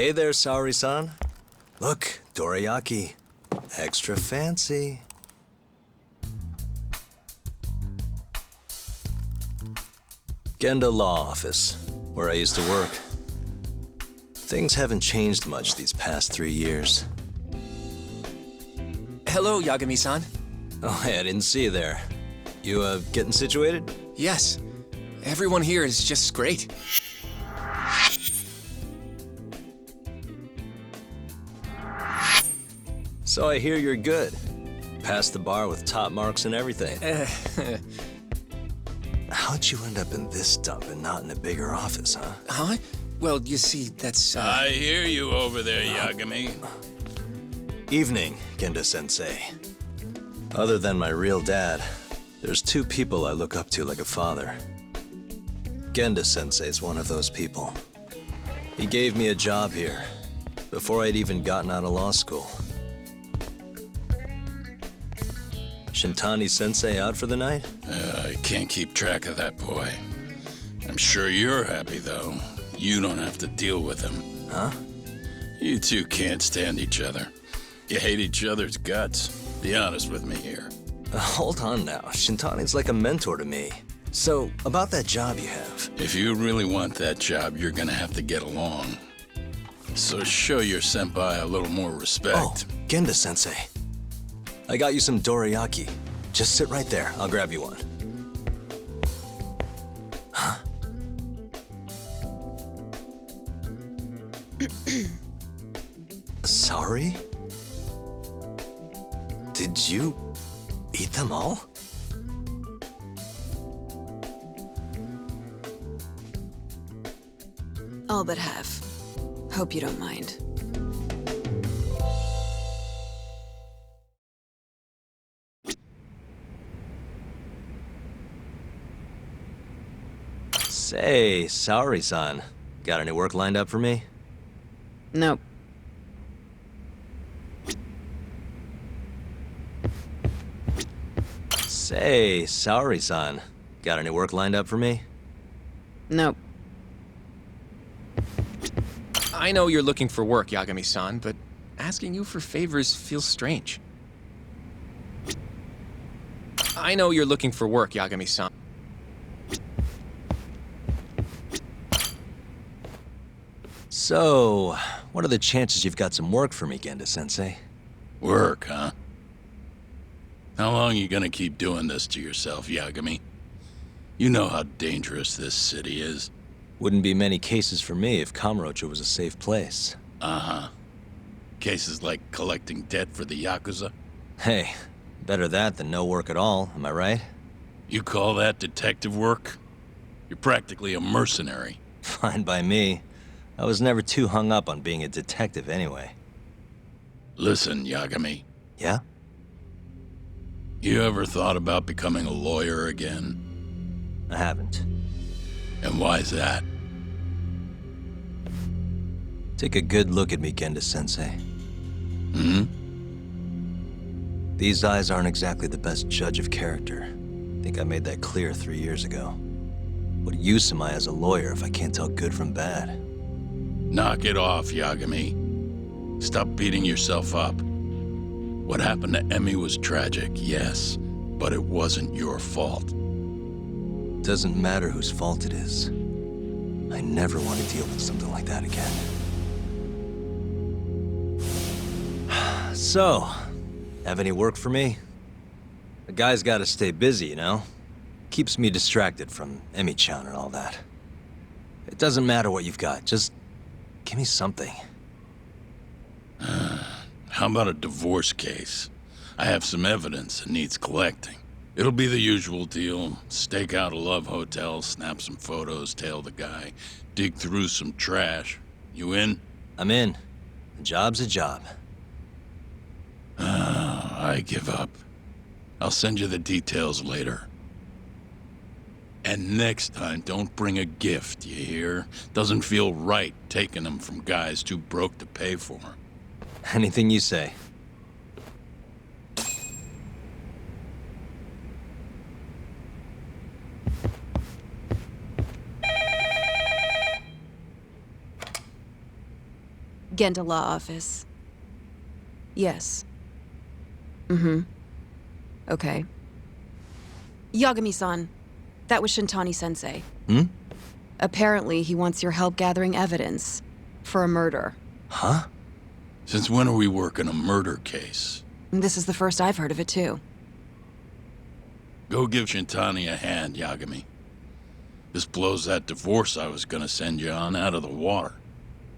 Hey there, Saori-san. Look, dorayaki. Extra fancy. Genda Law Office, where I used to work. Things haven't changed much these past 3 years. Hello, Yagami-san. Oh, hey, I didn't see you there. You, getting situated? Yes. Everyone here is just great. So I hear you're good. Passed the bar with top marks and everything. How'd you end up in this dump and not in a bigger office, huh? Huh? Well, you see, that's, I hear you over there, Yagami. Evening, Genda-sensei. Other than my real dad, there's 2 people I look up to like a father. Genda-sensei's one of those people. He gave me a job here, before I'd even gotten out of law school. Shintani-sensei out for the night? I can't keep track of that boy. I'm sure you're happy, though. You don't have to deal with him. Huh? You two can't stand each other. You hate each other's guts. Be honest with me here. Hold on now. Shintani's like a mentor to me. So, about that job you have. If you really want that job, you're gonna have to get along. So show your senpai a little more respect. Oh, Genda-sensei. I got you some dorayaki. Just sit right there. I'll grab you one. Huh? Sorry? Did you eat them all? All but half. Hope you don't mind. Say, Saori-san, got any work lined up for me? Nope. Say, Saori-san, got any work lined up for me? Nope. I know you're looking for work, Yagami-san, but asking you for favors feels strange. I know you're looking for work, Yagami-san. So, what are the chances you've got some work for me, Genda-sensei? Work, huh? How long you gonna keep doing this to yourself, Yagami? You know how dangerous this city is. Wouldn't be many cases for me if Kamurocho was a safe place. Uh-huh. Cases like collecting debt for the Yakuza? Hey, better that than no work at all, am I right? You call that detective work? You're practically a mercenary. Fine by me. I was never too hung up on being a detective anyway. Listen, Yagami. Yeah? You ever thought about becoming a lawyer again? I haven't. And why's that? Take a good look at me, Genda-sensei. Hmm? These eyes aren't exactly the best judge of character. Think I made that clear 3 years ago. What use am I as a lawyer if I can't tell good from bad? Knock it off, Yagami. Stop beating yourself up. What happened to Emmy was tragic, yes, but it wasn't your fault. Doesn't matter whose fault it is. I never want to deal with something like that again. So, have any work for me? A guy's gotta stay busy, you know? Keeps me distracted from Emmy-chan and all that. It doesn't matter what you've got, just give me something. How about a divorce case? I have some evidence that needs collecting. It'll be the usual deal. Stake out a love hotel, snap some photos, tail the guy, dig through some trash. You in? I'm in. A job's a job. I give up. I'll send you the details later. And next time, don't bring a gift, you hear? Doesn't feel right taking them from guys too broke to pay for 'em. Anything you say. Genda Law Office. Yes. Mm-hmm. Okay. Yagami-san, that was Shintani-sensei. Hmm? Apparently, he wants your help gathering evidence for a murder. Huh? Since when are we working a murder case? This is the first I've heard of it, too. Go give Shintani a hand, Yagami. This blows that divorce I was gonna send you on out of the water.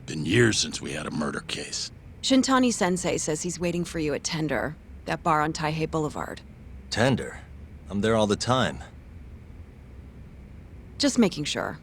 Been years since we had a murder case. Shintani-sensei says he's waiting for you at Tender, that bar on Taihei Boulevard. Tender. I'm there all the time. Just making sure.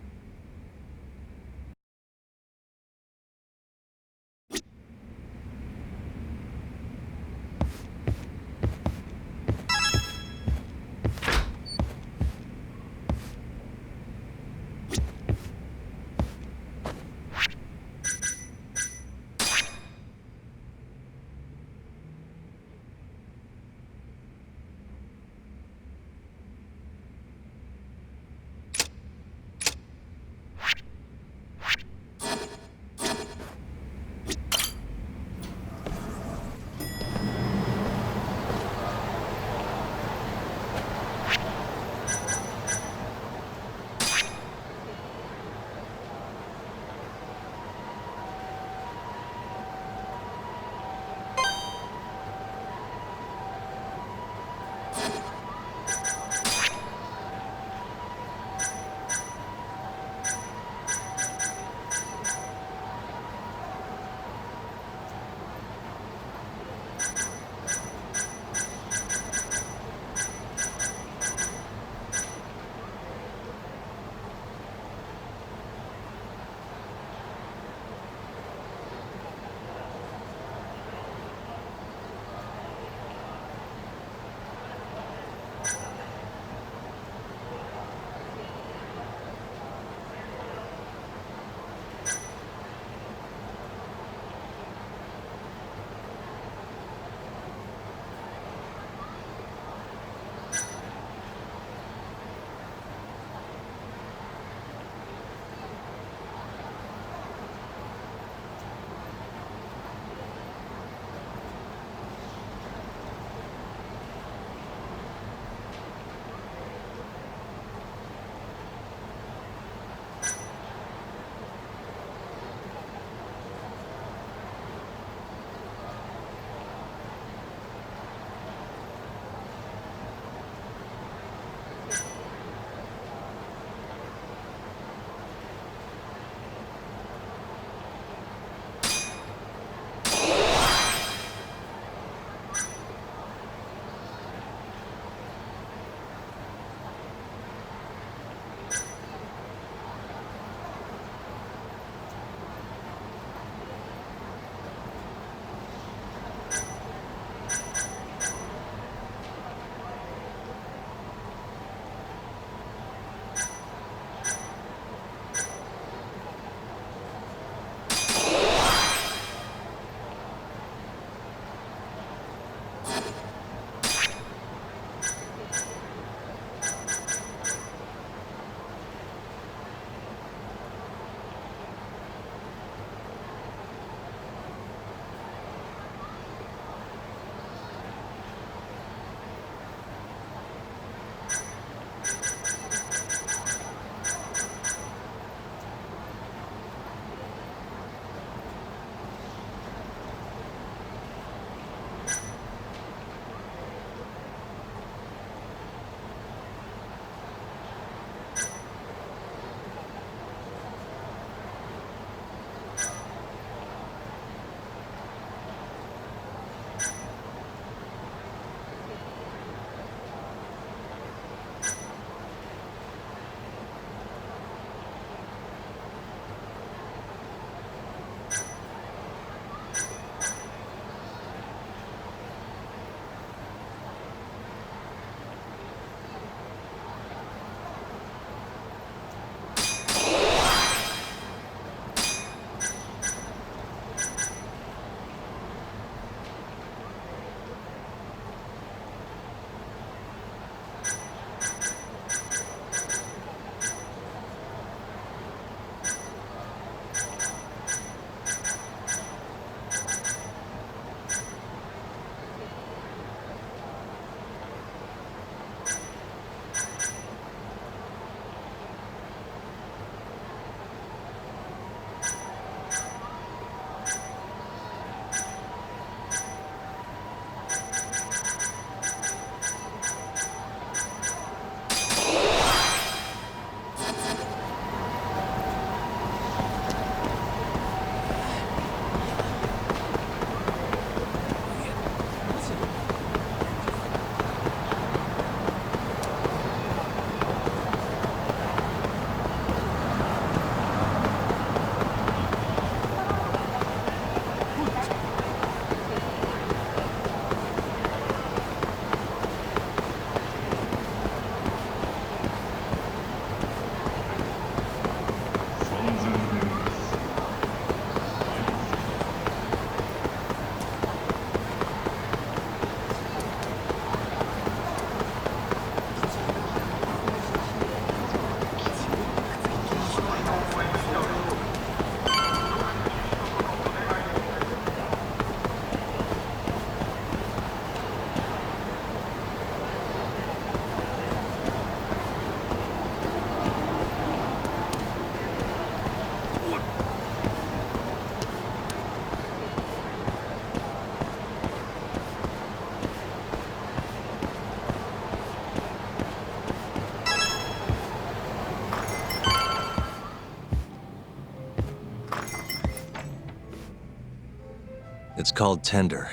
It's called Tender.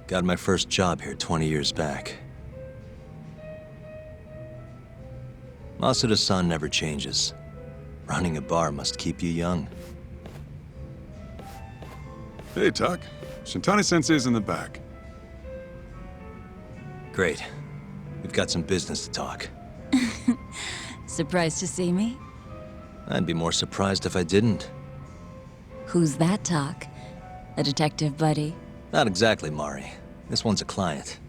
Got my first job here 20 years back. Masuda-san never changes. Running a bar must keep you young. Hey, Tuck. Shintani-sensei's in the back. Great. We've got some business to talk. Surprised to see me? I'd be more surprised if I didn't. Who's that, Talk? A detective buddy? Not exactly, Mari. This one's a client.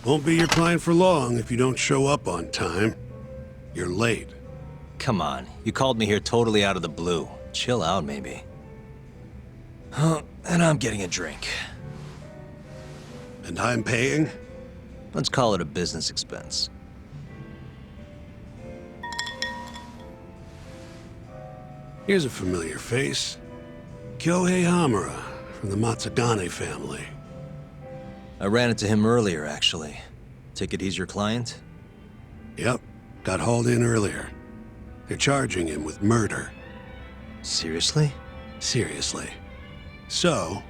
Won't be your client for long if you don't show up on time. You're late. Come on, you called me here totally out of the blue. Chill out, maybe. Huh, and I'm getting a drink. And I'm paying? Let's call it a business expense. Here's a familiar face. Kyohei Hamura, from the Matsugane family. I ran into him earlier, actually. Ticket he's your client? Yep, got hauled in earlier. They're charging him with murder. Seriously? Seriously. So,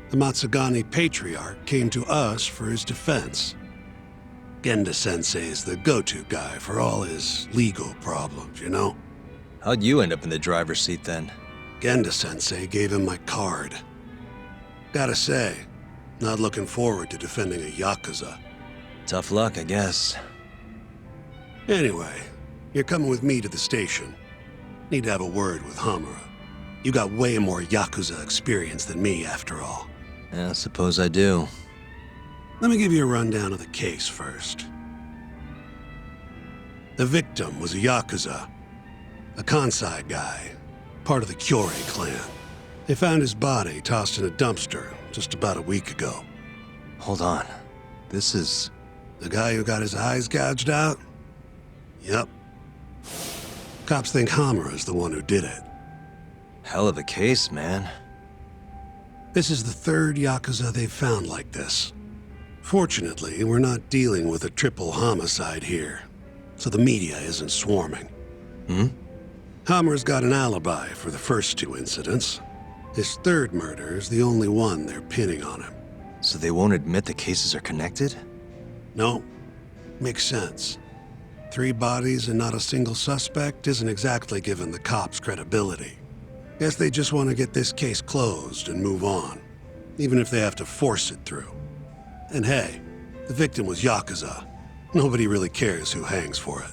the Matsugane patriarch came to us for his defense. Genda-sensei is the go-to guy for all his legal problems, you know? How'd you end up in the driver's seat then? Genda-sensei gave him my card. Gotta say, not looking forward to defending a Yakuza. Tough luck, I guess. Anyway, you're coming with me to the station. Need to have a word with Hamura. You got way more Yakuza experience than me, after all. Yeah, I suppose I do. Let me give you a rundown of the case first. The victim was a Yakuza. A Kansai guy, part of the Kyorei clan. They found his body tossed in a dumpster just about a week ago. Hold on. This is... The guy who got his eyes gouged out? Yep. Cops think Hamura's the one who did it. hell of a case, man. This is the third Yakuza they've found like this. Fortunately, we're not dealing with a triple homicide here, so the media isn't swarming. Hammer's got an alibi for the first two incidents. His third murder is the only one they're pinning on him. So they won't admit the cases are connected? No, makes sense. 3 bodies and not a single suspect isn't exactly giving the cops credibility. Guess they just want to get this case closed and move on, even if they have to force it through. And hey, the victim was Yakuza. Nobody really cares who hangs for it.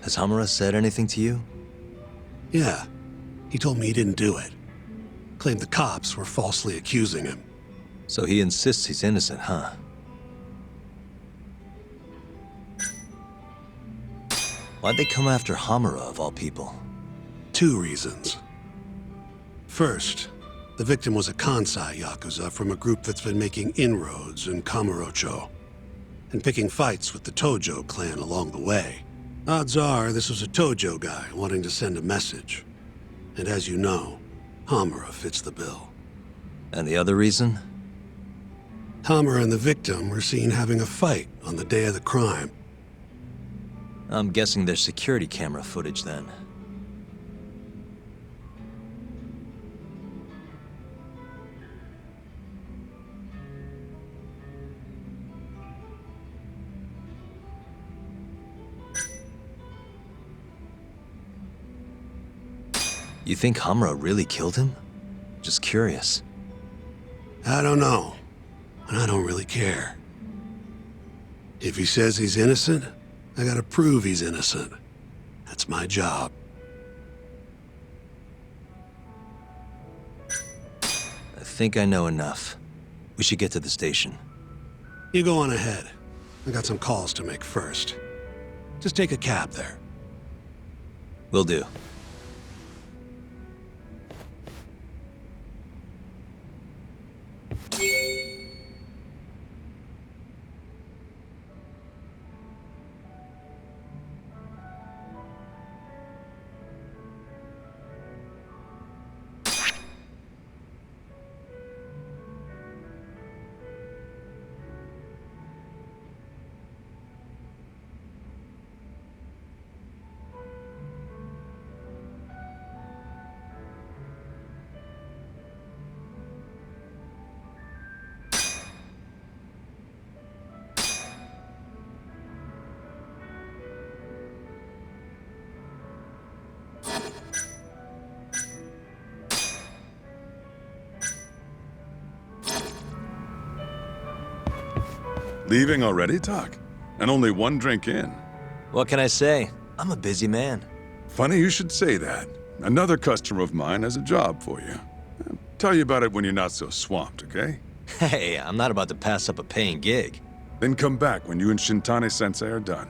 Has Hamura said anything to you? Yeah, he told me he didn't do it. Claimed the cops were falsely accusing him. So he insists he's innocent, huh? Why'd they come after Hamura, of all people? 2 reasons. First, the victim was a Kansai Yakuza from a group that's been making inroads in Kamurocho, and picking fights with the Tojo clan along the way. Odds are this was a Tojo guy wanting to send a message. And as you know, Hamura fits the bill. And the other reason? Hamura and the victim were seen having a fight on the day of the crime. I'm guessing there's security camera footage then. You think Hamura really killed him? Just curious. I don't know, and I don't really care. If he says he's innocent, I gotta prove he's innocent. That's my job. I think I know enough. We should get to the station. You go on ahead. I got some calls to make first. Just take a cab there. Will do. Leaving already, Tak? And only one drink in. What can I say? I'm a busy man. Funny you should say that. Another customer of mine has a job for you. I'll tell you about it when you're not so swamped, okay? Hey, I'm not about to pass up a paying gig. Then come back when you and Shintani-sensei are done.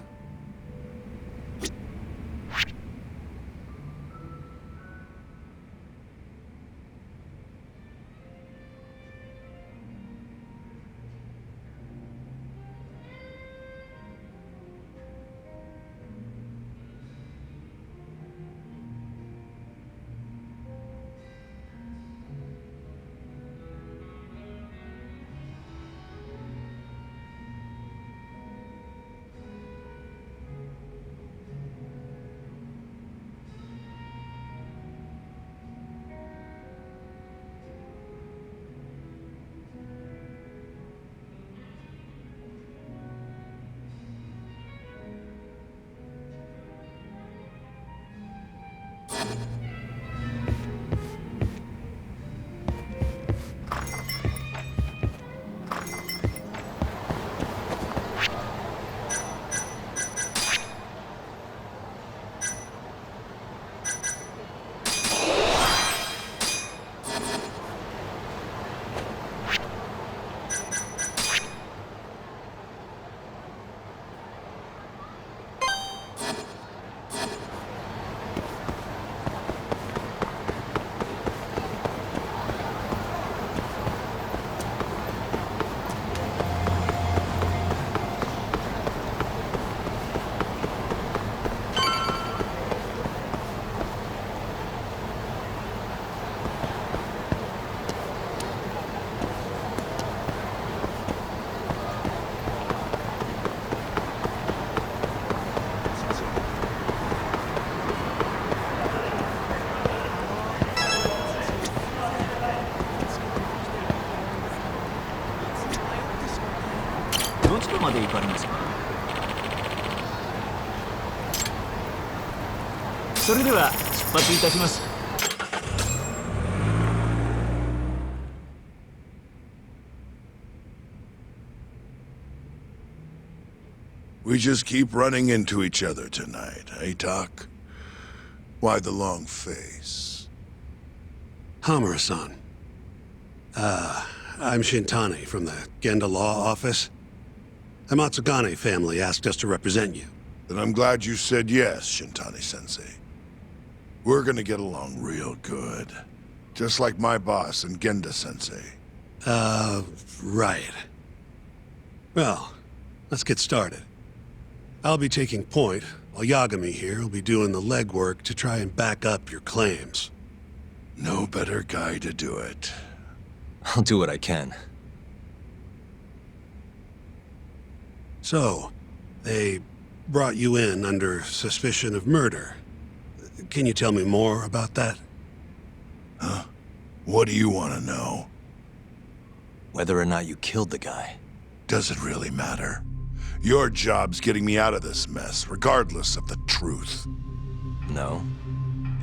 We just keep running into each other tonight, eh, Tak? Why the long face? Hamura-san. I'm Shintani from the Genda Law Office. The Matsugane family asked us to represent you. Then I'm glad you said yes, Shintani-sensei. We're gonna get along real good. Just like my boss and Genda-sensei. Right. Well, let's get started. I'll be taking point, while Yagami here will be doing the legwork to try and back up your claims. No better guy to do it. I'll do what I can. So, they brought you in under suspicion of murder. Can you tell me more about that? Huh? What do you want to know? Whether or not you killed the guy. Does it really matter? Your job's getting me out of this mess, regardless of the truth. No.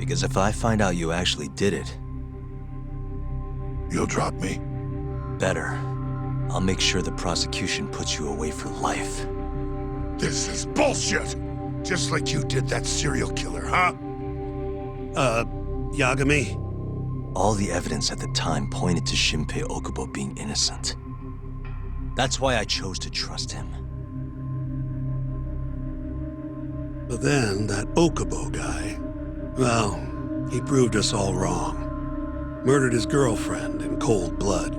Because if I find out you actually did it, You'll drop me? better. I'll make sure the prosecution puts you away for life. This is bullshit! Just like you did that serial killer, huh? Yagami? All the evidence at the time pointed to Shinpei Okubo being innocent. That's why I chose to trust him. But then, that Okubo guy, well, he proved us all wrong. Murdered his girlfriend in cold blood.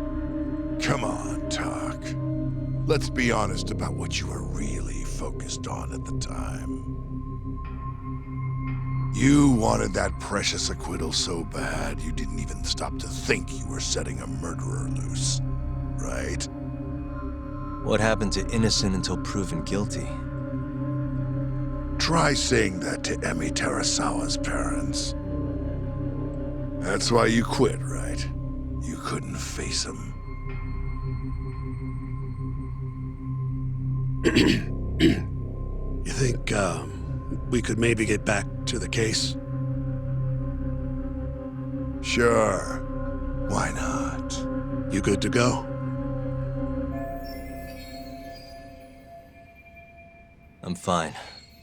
Come on, Tak. Let's be honest about what you were really focused on at the time. You wanted that precious acquittal so bad, you didn't even stop to think you were setting a murderer loose, right? What happened to innocent until proven guilty? Try saying that to Emi Terasawa's parents. That's why you quit, right? You couldn't face him. You think, we could maybe get back to the case? Sure. Why not? You good to go? I'm fine.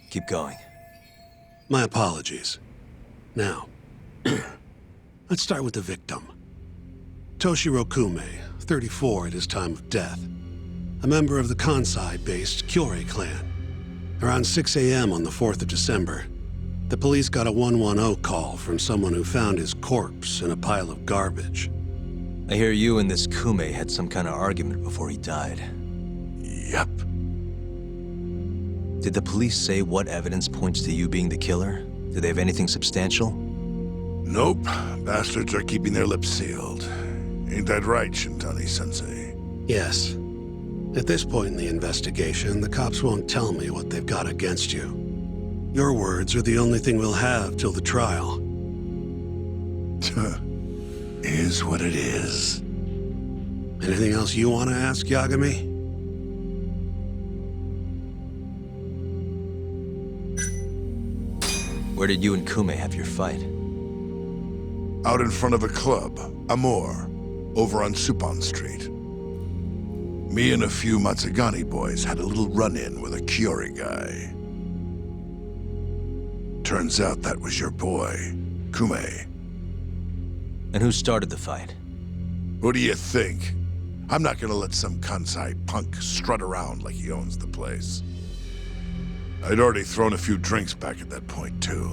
Keep going. My apologies. Now, let's start with the victim. Toshiro Kume, 34 at his time of death. A member of the Kansai-based Kyorei clan. Around 6 a.m. on the 4th of December, the police got a 110 call from someone who found his corpse in a pile of garbage. I hear you and this Kume had some kind of argument before he died. Yep. Did the police say what evidence points to you being the killer? Do they have anything substantial? Nope. Bastards are keeping their lips sealed. Ain't that right, Shintani-sensei? Yes. At this point in the investigation, the cops won't tell me what they've got against you. Your words are the only thing we'll have till the trial. Is what it is. Anything else you want to ask, Yagami? Where did you and Kume have your fight? Out in front of a club, Amor, over on Supon Street. Me and a few Matsugani boys had a little run-in with a Kyorei guy. Turns out that was your boy, Kume. And who started the fight? What do you think? I'm not gonna let some Kansai punk strut around like he owns the place. I'd already thrown a few drinks back at that point, too.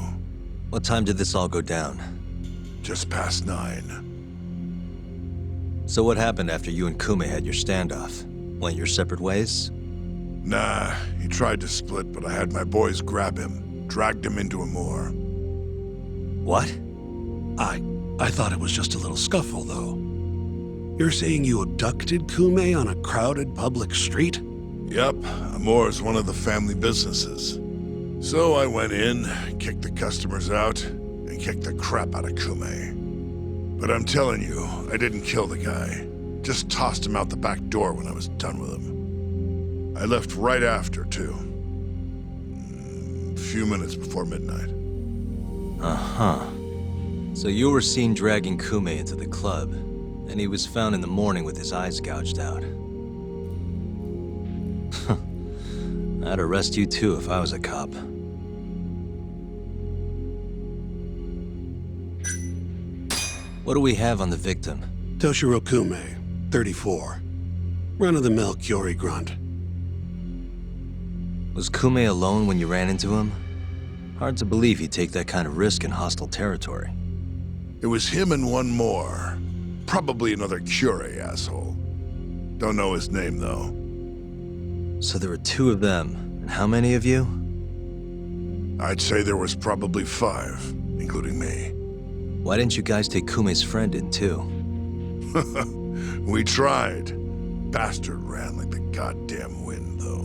What time did this all go down? Just past 9. So what happened after you and Kume had your standoff? Went your separate ways? Nah, he tried to split, but I had my boys grab him, dragged him into Amor. What? I thought it was just a little scuffle, though. You're saying you abducted Kume on a crowded public street? Yep, Amor's one of the family businesses. So I went in, kicked the customers out, and kicked the crap out of Kume. But I'm telling you, I didn't kill the guy. Just tossed him out the back door when I was done with him. I left right after, too. A few minutes before midnight. Uh-huh. So you were seen dragging Kume into the club, and he was found in the morning with his eyes gouged out. I'd arrest you too if I was a cop. What do we have on the victim? Toshiro Kume, 34. Run-of-the-mill Kyorei grunt. Was Kume alone when you ran into him? Hard to believe he'd take that kind of risk in hostile territory. It was him and one more. Probably another Kyorei asshole. Don't know his name, though. So there were 2 of them, and how many of you? I'd say there was probably 5, including me. Why didn't you guys take Kume's friend in too? We tried. Bastard ran like the goddamn wind, though.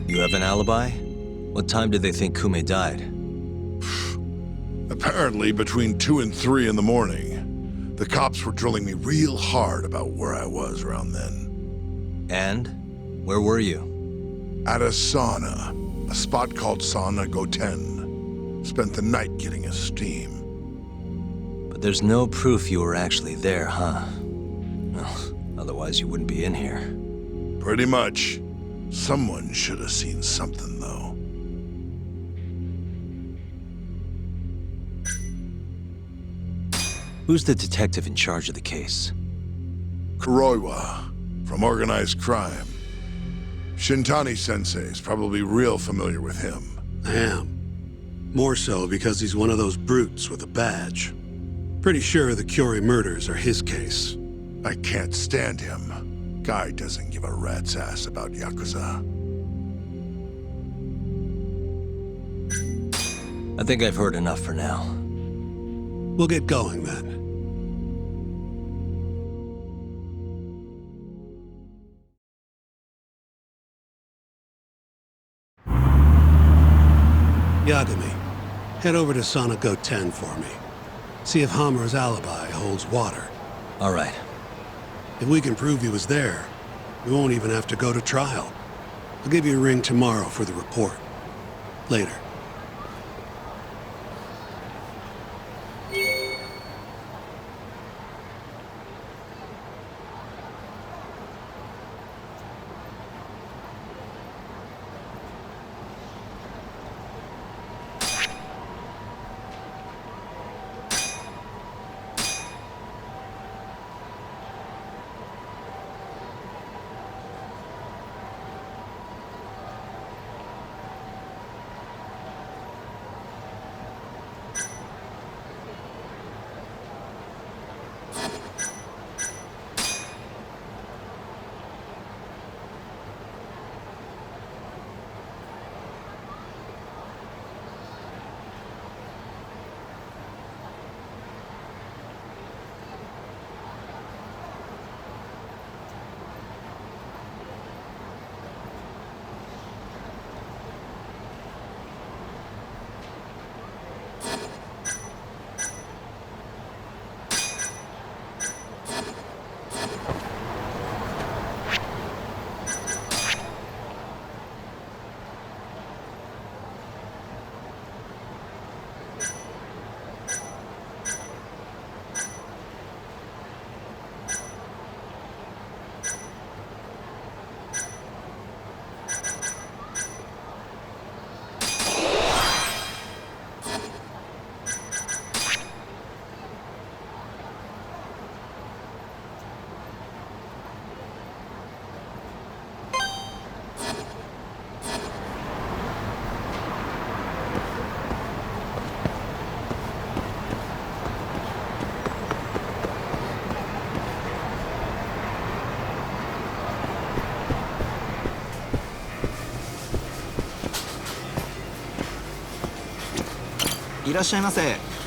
You have an alibi? What time did they think Kume died? Apparently, between 2 and 3 in the morning. The cops were drilling me real hard about where I was around then. And? Where were you? At a sauna. A spot called Sauna Goten. Spent the night getting a steam. But there's no proof you were actually there, huh? Well, otherwise you wouldn't be in here. Pretty much. Someone should have seen something, though. Who's the detective in charge of the case? Kuroiwa, from Organized Crime. Shintani-sensei's probably real familiar with him. I am. More so because he's one of those brutes with a badge. Pretty sure the Curie murders are his case. I can't stand him. Guy doesn't give a rat's ass about Yakuza. I think I've heard enough for now. We'll get going then. Yagami, head over to Sauna Goten for me. See if Hammer's alibi holds water. All right. If we can prove he was there, we won't even have to go to trial. I'll give you a ring tomorrow for the report. Later.いらっしゃいませ。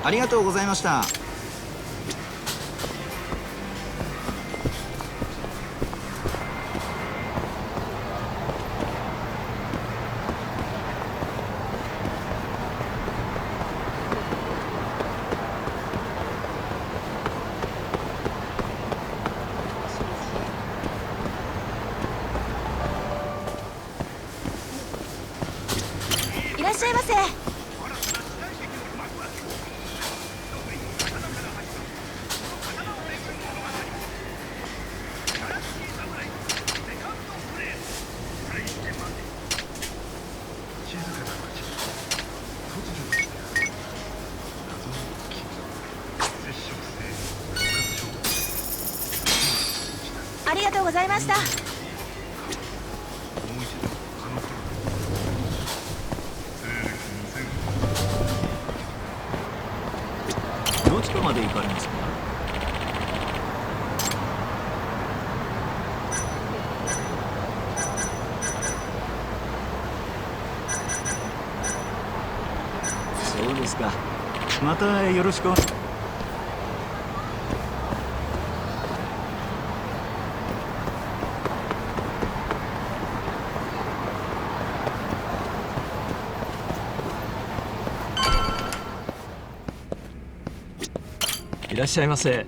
ありがとうございました。いらっしゃいませ。りがとうございました。どちらまで行かれますか？そうですか。またよろしく。いらっしゃいませ。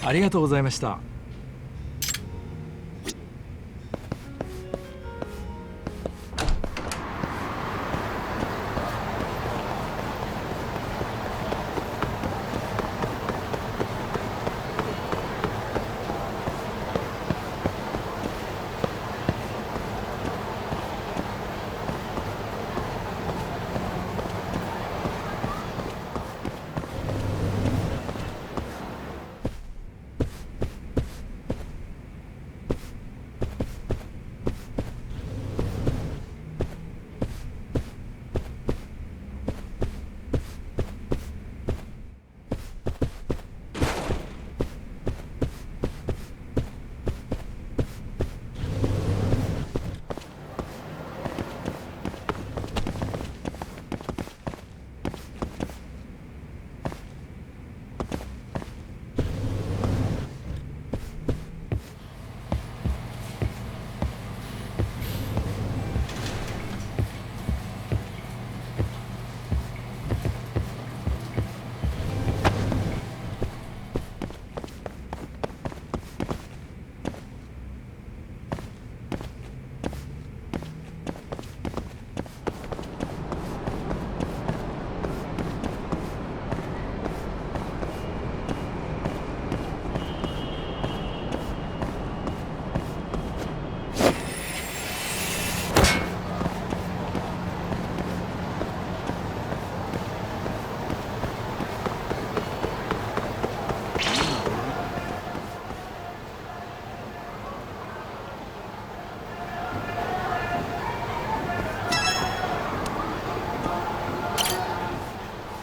ありがとうございました。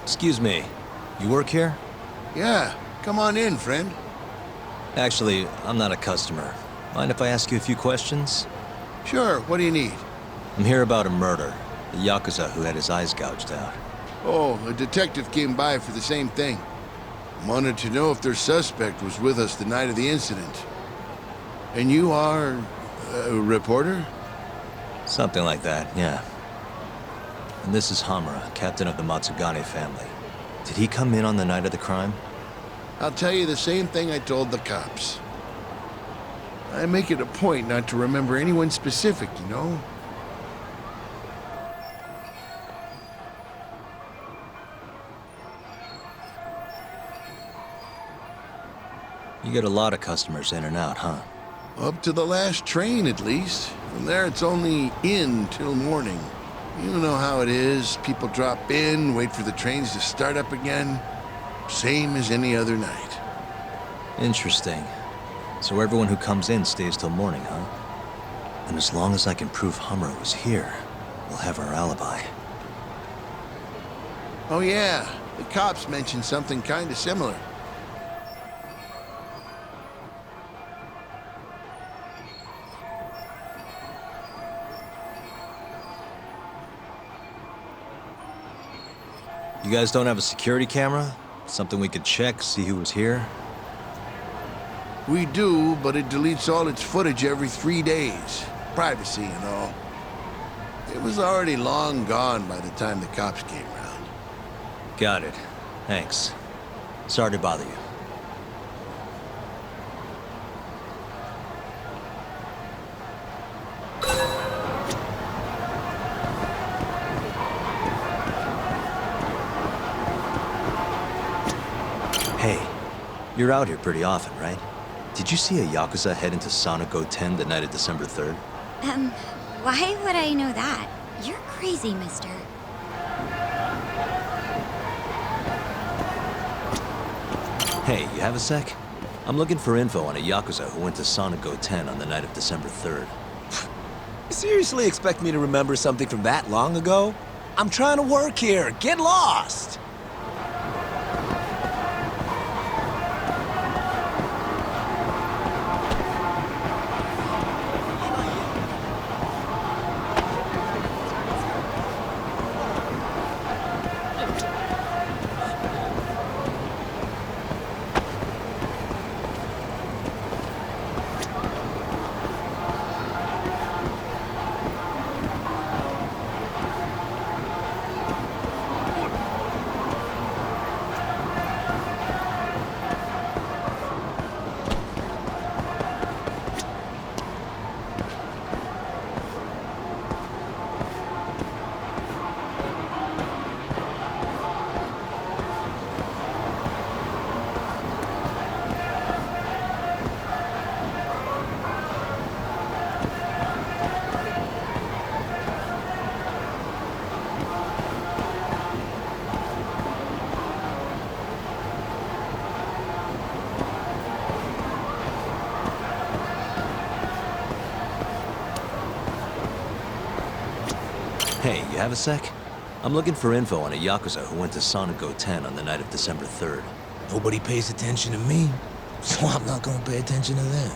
Excuse me, you work here? Yeah, come on in, friend. Actually, I'm not a customer. Mind if I ask you a few questions? Sure, what do you need? I'm here about a murder. The Yakuza who had his eyes gouged out. Oh, a detective came by for the same thing. Wanted to know if their suspect was with us the night of the incident. And you are a reporter? Something like that, yeah. And this is Hamura, captain of the Matsugane family. Did he come in on the night of the crime? I'll tell you the same thing I told the cops. I make it a point not to remember anyone specific, you know? You get a lot of customers in and out, huh? Up to the last train, at least. From there, it's only in till morning. You know how it is. People drop in, wait for the trains to start up again. Same as any other night. Interesting. So everyone who comes in stays till morning, huh? And as long as I can prove Hamura was here, we'll have our alibi. Oh yeah, the cops mentioned something kind of similar. You guys don't have a security camera? Something we could check, see who was here? We do, but it deletes all its footage every 3 days. Privacy and all. It was already long gone by the time the cops came around. Got it. Thanks. Sorry to bother you. You're out here pretty often, right? Did you see a Yakuza head into Sonic 010 the night of December 3rd? Why would I know that? You're crazy, mister. Hey, you have a sec? I'm looking for info on a Yakuza who went to Sonic 010 on the night of December 3rd. You seriously expect me to remember something from that long ago? I'm trying to work here. Get lost! Hey, you have a sec? I'm looking for info on a Yakuza who went to Sonic 010 on the night of December 3rd. Nobody pays attention to me, so I'm not gonna pay attention to them.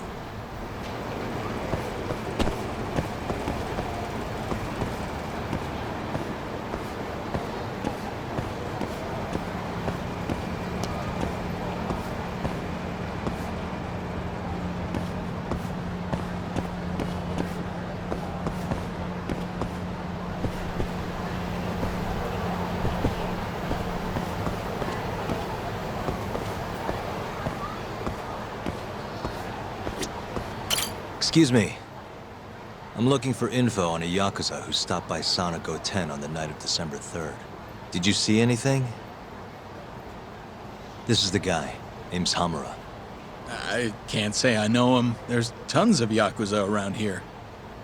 Excuse me. I'm looking for info on a Yakuza who stopped by Sonic 010 on the night of December 3rd. Did you see anything? This is the guy. Name's Hamura. I can't say I know him. There's tons of Yakuza around here.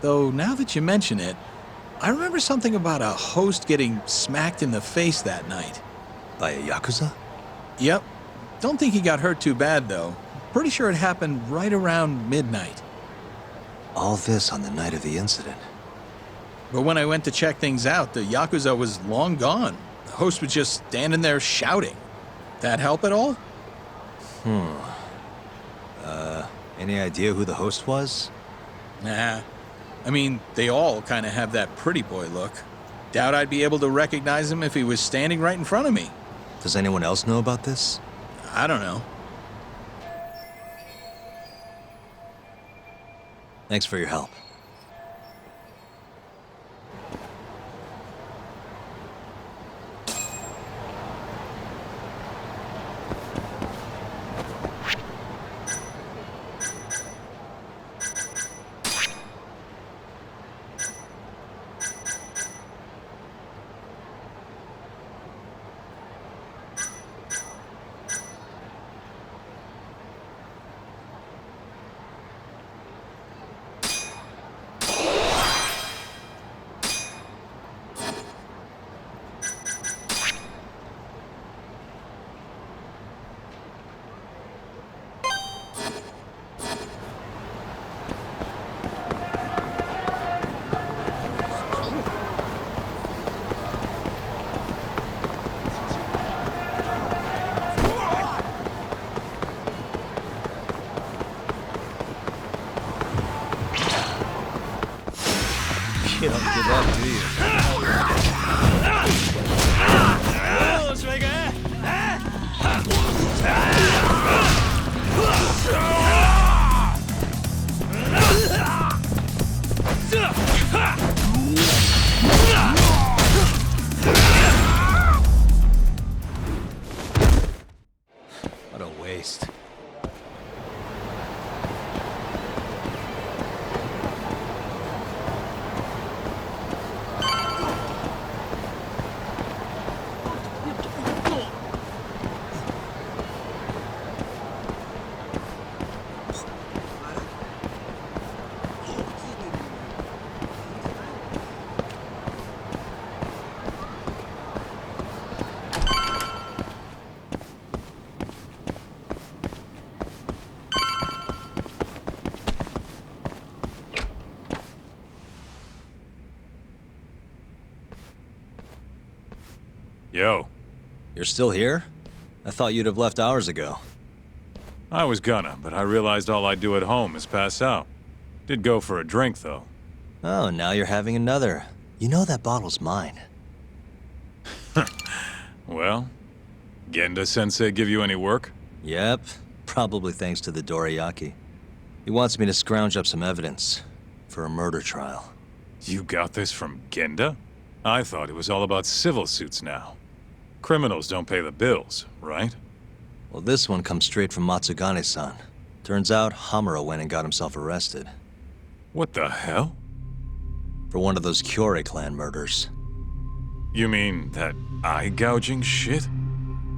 Though, now that you mention it, I remember something about a host getting smacked in the face that night. By a Yakuza? Yep. Don't think he got hurt too bad, though. Pretty sure it happened right around midnight. All this on the night of the incident. But when I went to check things out, the Yakuza was long gone. The host was just standing there shouting. That help at all? Any idea who the host was? Nah. I mean, they all kind of have that pretty boy look. Doubt I'd be able to recognize him if he was standing right in front of me. Does anyone else know about this? I don't know. Thanks for your help. Yo. You're still here? I thought you'd have left hours ago. I was gonna, but I realized all I do at home is pass out. Did go for a drink, though. Oh, now you're having another. You know that bottle's mine. Well, Genda-sensei give you any work? Yep, probably thanks to the Dorayaki. He wants me to scrounge up some evidence for a murder trial. You got this from Genda? I thought it was all about civil suits now. Criminals don't pay the bills, right? Well, this one comes straight from Matsugane-san. Turns out Hamura went and got himself arrested. What the hell? For one of those Kyorei clan murders. You mean that eye-gouging shit?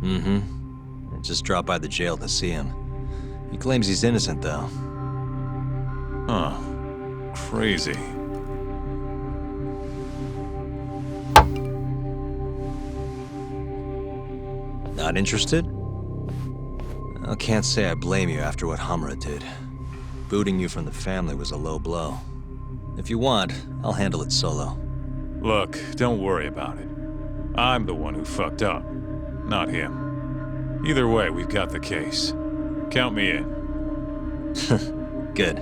Mm-hmm. I just dropped by the jail to see him. He claims he's innocent, though. Huh. Crazy. Not interested? I can't say I blame you after what Hamura did. Booting you from the family was a low blow. If you want, I'll handle it solo. Look, don't worry about it. I'm the one who fucked up, not him. Either way, we've got the case. Count me in. Good.